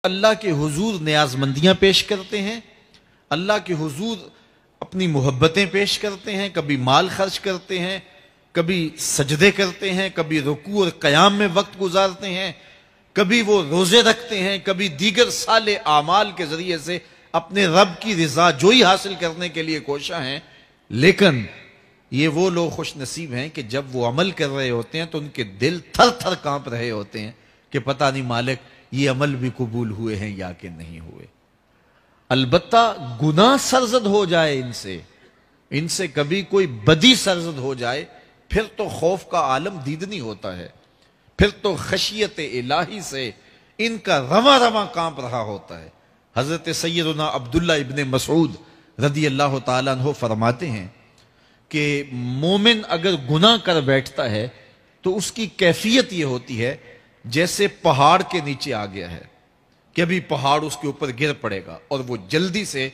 اللہ کے حضور نیازمندیاں پیش کرتے ہیں، اللہ کے حضور اپنی محبتیں پیش کرتے ہیں، کبھی مال خرچ کرتے ہیں، کبھی سجدے کرتے ہیں، کبھی رکوع اور قیام میں وقت گزارتے ہیں، کبھی وہ روزے رکھتے ہیں، کبھی دیگر صالح اعمال کے ذریعے سے اپنے رب کی رضا جوئی حاصل کرنے کے لیے کوشاں ہیں۔ لیکن یہ وہ لوگ خوش نصیب ہیں کہ جب وہ عمل کر رہے ہوتے ہیں تو ان کے دل تھر تھر کانپ رہے ہوتے ہیں کہ پتہ نہیں مالک یہ عمل بھی قبول ہوئے ہیں یا کہ نہیں ہوئے۔ البتہ گناہ سرزد ہو جائے ان سے کبھی کوئی بدی سرزد ہو جائے، پھر تو خوف کا عالم دیدنی ہوتا ہے، پھر تو خشیت الہی سے ان کا رواں رواں کانپ رہا ہوتا ہے۔ حضرت سیدنا عبداللہ ابن مسعود رضی اللہ تعالیٰ عنہ فرماتے ہیں کہ مومن اگر گناہ کر بیٹھتا ہے تو اس کی کیفیت یہ ہوتی ہے جیسے پہاڑ کے نیچے آ گیا ہے کہ ابھی پہاڑ اس کے اوپر گر پڑے گا، اور وہ جلدی سے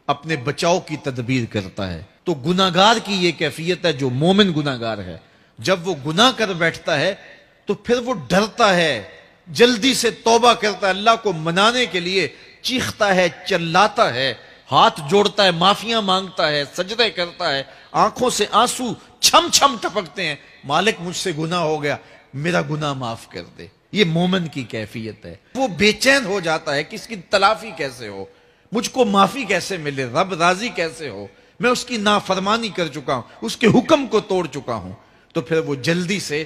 اپنے بچاؤ کی تدبیر کرتا ہے۔ تو گناہگار کی یہ کیفیت ہے جو مومن گناہگار ہے، جب وہ گناہ کر بیٹھتا ہے تو پھر وہ ڈرتا ہے، جلدی سے توبہ کرتا ہے، اللہ کو منانے کے لیے چیختا ہے، چلاتا ہے، ہاتھ جوڑتا ہے، معافیاں مانگتا ہے، سجدے کرتا ہے، آنکھوں سے آنسو چھم چھم ٹپکتے ہیں، مالک مجھ سے گناہ ہو گیا، میرا گناہ معاف کر دے۔ یہ مومن کی کیفیت ہے۔ وہ بے چین ہو جاتا ہے کہ اس کی تلافی کیسے ہو، مجھ کو معافی کیسے ملے، رب راضی کیسے ہو، میں اس کی نافرمانی کر چکا ہوں، اس کے حکم کو توڑ چکا ہوں۔ تو پھر وہ جلدی سے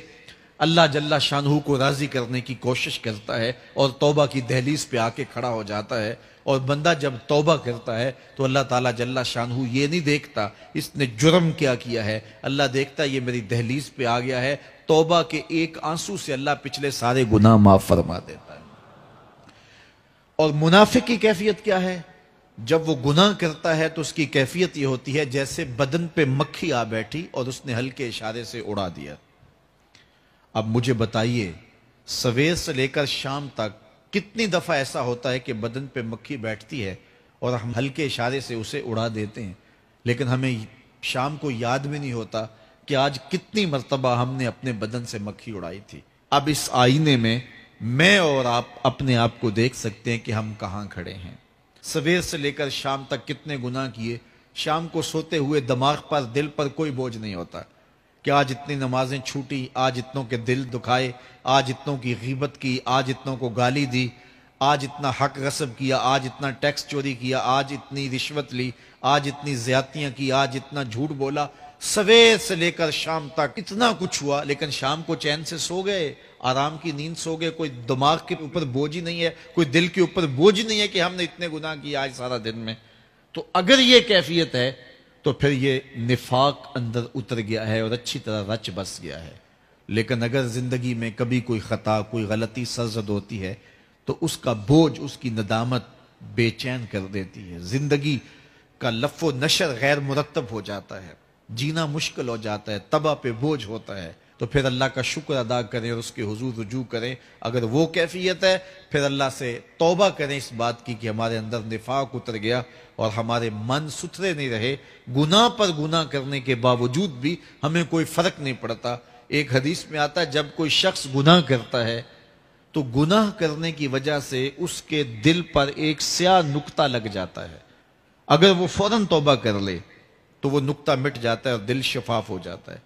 اللہ جل شانہ کو راضی کرنے کی کوشش کرتا ہے اور توبہ کی دہلیز پہ آ کے کھڑا ہو جاتا ہے۔ اور بندہ جب توبہ کرتا ہے تو اللہ تعالیٰ جل شانہ یہ نہیں دیکھتا اس نے جرم کیا کیا ہے، اللہ دیکھتا ہے یہ میری دہلیز پہ آ گیا ہے، توبہ کے ایک آنسو سے اللہ پچھلے سارے گناہ معاف فرما دیتا ہے۔ اور منافق کی کیفیت کیا ہے؟ جب وہ گناہ کرتا ہے تو اس کی کیفیت یہ ہوتی ہے جیسے بدن پہ مکھی آ بیٹھی اور اس نے ہلکے اشارے سے اڑا دیا۔ اب مجھے بتائیے سویر سے لے کر شام تک کتنی دفعہ ایسا ہوتا ہے کہ بدن پہ مکھی بیٹھتی ہے اور ہم ہلکے اشارے سے اسے اڑا دیتے ہیں، لیکن ہمیں شام کو یاد بھی نہیں ہوتا کہ آج کتنی مرتبہ ہم نے اپنے بدن سے مکھی اڑائی تھی۔ اب اس آئینے میں اور آپ اپنے آپ کو دیکھ سکتے ہیں کہ ہم کہاں کھڑے ہیں۔ سویر سے لے کر شام تک کتنے گناہ کیے، شام کو سوتے ہوئے دماغ پر دل پر کوئی بوجھ نہیں ہوتا کہ آج اتنی نمازیں چھوٹی، آج اتنوں کے دل دکھائے، آج اتنوں کی غیبت کی، آج اتنوں کو گالی دی، آج اتنا حق غصب کیا، آج اتنا ٹیکس چوری کیا، آج اتنی رشوت لی، آج اتنی زیادتیاں کی، آج اتنا جھوٹ بولا۔ سویر سے لے کر شام تک اتنا کچھ ہوا، لیکن شام کو چین سے سو گئے، آرام کی نیند سو گئے، کوئی دماغ کے اوپر بوجھ ہی نہیں ہے، کوئی دل کے اوپر بوجھ نہیں ہے کہ ہم نے اتنے گناہ کیے آج سارا دن میں۔ تو اگر یہ کیفیت ہے تو پھر یہ نفاق اندر اتر گیا ہے اور اچھی طرح رچ بس گیا ہے۔ لیکن اگر زندگی میں کبھی کوئی خطا، کوئی غلطی سرزد ہوتی ہے تو اس کا بوجھ، اس کی ندامت بے چین کر دیتی ہے، زندگی کا لف و نشر غیر مرتب ہو جاتا ہے، جینا مشکل ہو جاتا ہے، تباہ پہ بوجھ ہوتا ہے۔ تو پھر اللہ کا شکر ادا کریں اور اس کے حضور رجوع کریں۔ اگر وہ کیفیت ہے پھر اللہ سے توبہ کریں اس بات کی کہ ہمارے اندر نفاق اتر گیا اور ہمارے من ستھرے نہیں رہے، گناہ پر گناہ کرنے کے باوجود بھی ہمیں کوئی فرق نہیں پڑتا۔ ایک حدیث میں آتا ہے جب کوئی شخص گناہ کرتا ہے تو گناہ کرنے کی وجہ سے اس کے دل پر ایک سیاہ نقطہ لگ جاتا ہے، اگر وہ فوراً توبہ کر لے تو وہ نقطہ مٹ جاتا ہے اور دل شفاف ہو جاتا ہے۔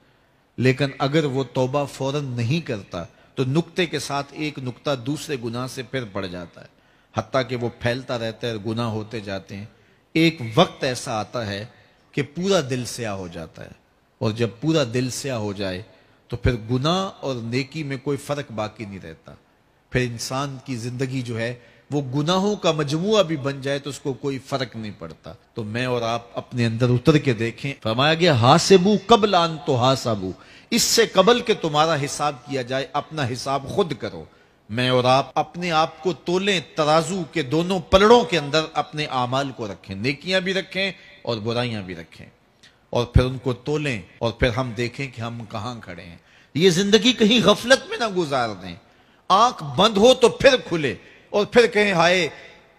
لیکن اگر وہ توبہ فوراً نہیں کرتا تو نقطے کے ساتھ ایک نقطہ دوسرے گناہ سے پھر پڑ جاتا ہے، حتیٰ کہ وہ پھیلتا رہتا ہے اور گناہ ہوتے جاتے ہیں۔ ایک وقت ایسا آتا ہے کہ پورا دل سیاہ ہو جاتا ہے، اور جب پورا دل سیاہ ہو جائے تو پھر گناہ اور نیکی میں کوئی فرق باقی نہیں رہتا۔ پھر انسان کی زندگی جو ہے وہ گناہوں کا مجموعہ بھی بن جائے تو اس کو کوئی فرق نہیں پڑتا۔ تو میں اور آپ اپنے اندر اتر کے دیکھیں، فرمایا گیا حاسبو قبل ان تحاسبو، اس سے قبل کہ تمہارا حساب کیا جائے اپنا حساب خود کرو۔ میں اور آپ اپنے آپ کو تولیں، ترازو کے دونوں پلڑوں کے اندر اپنے اعمال کو رکھیں، نیکیاں بھی رکھیں اور برائیاں بھی رکھیں، اور پھر ان کو تولیں اور پھر ہم دیکھیں کہ ہم کہاں کھڑے ہیں۔ یہ زندگی کہیں غفلت میں نہ گزار دیں، آنکھ بند ہو تو پھر کھلے اور پھر کہیں ہائے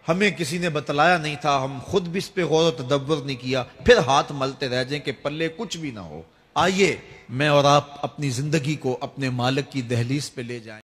ہمیں کسی نے بتلایا نہیں تھا، ہم خود بھی اس پہ غور و تدبر نہیں کیا، پھر ہاتھ ملتے رہ جائیں کہ پلے کچھ بھی نہ ہو۔ آئیے میں اور آپ اپنی زندگی کو اپنے مالک کی دہلیز پہ لے جائیں۔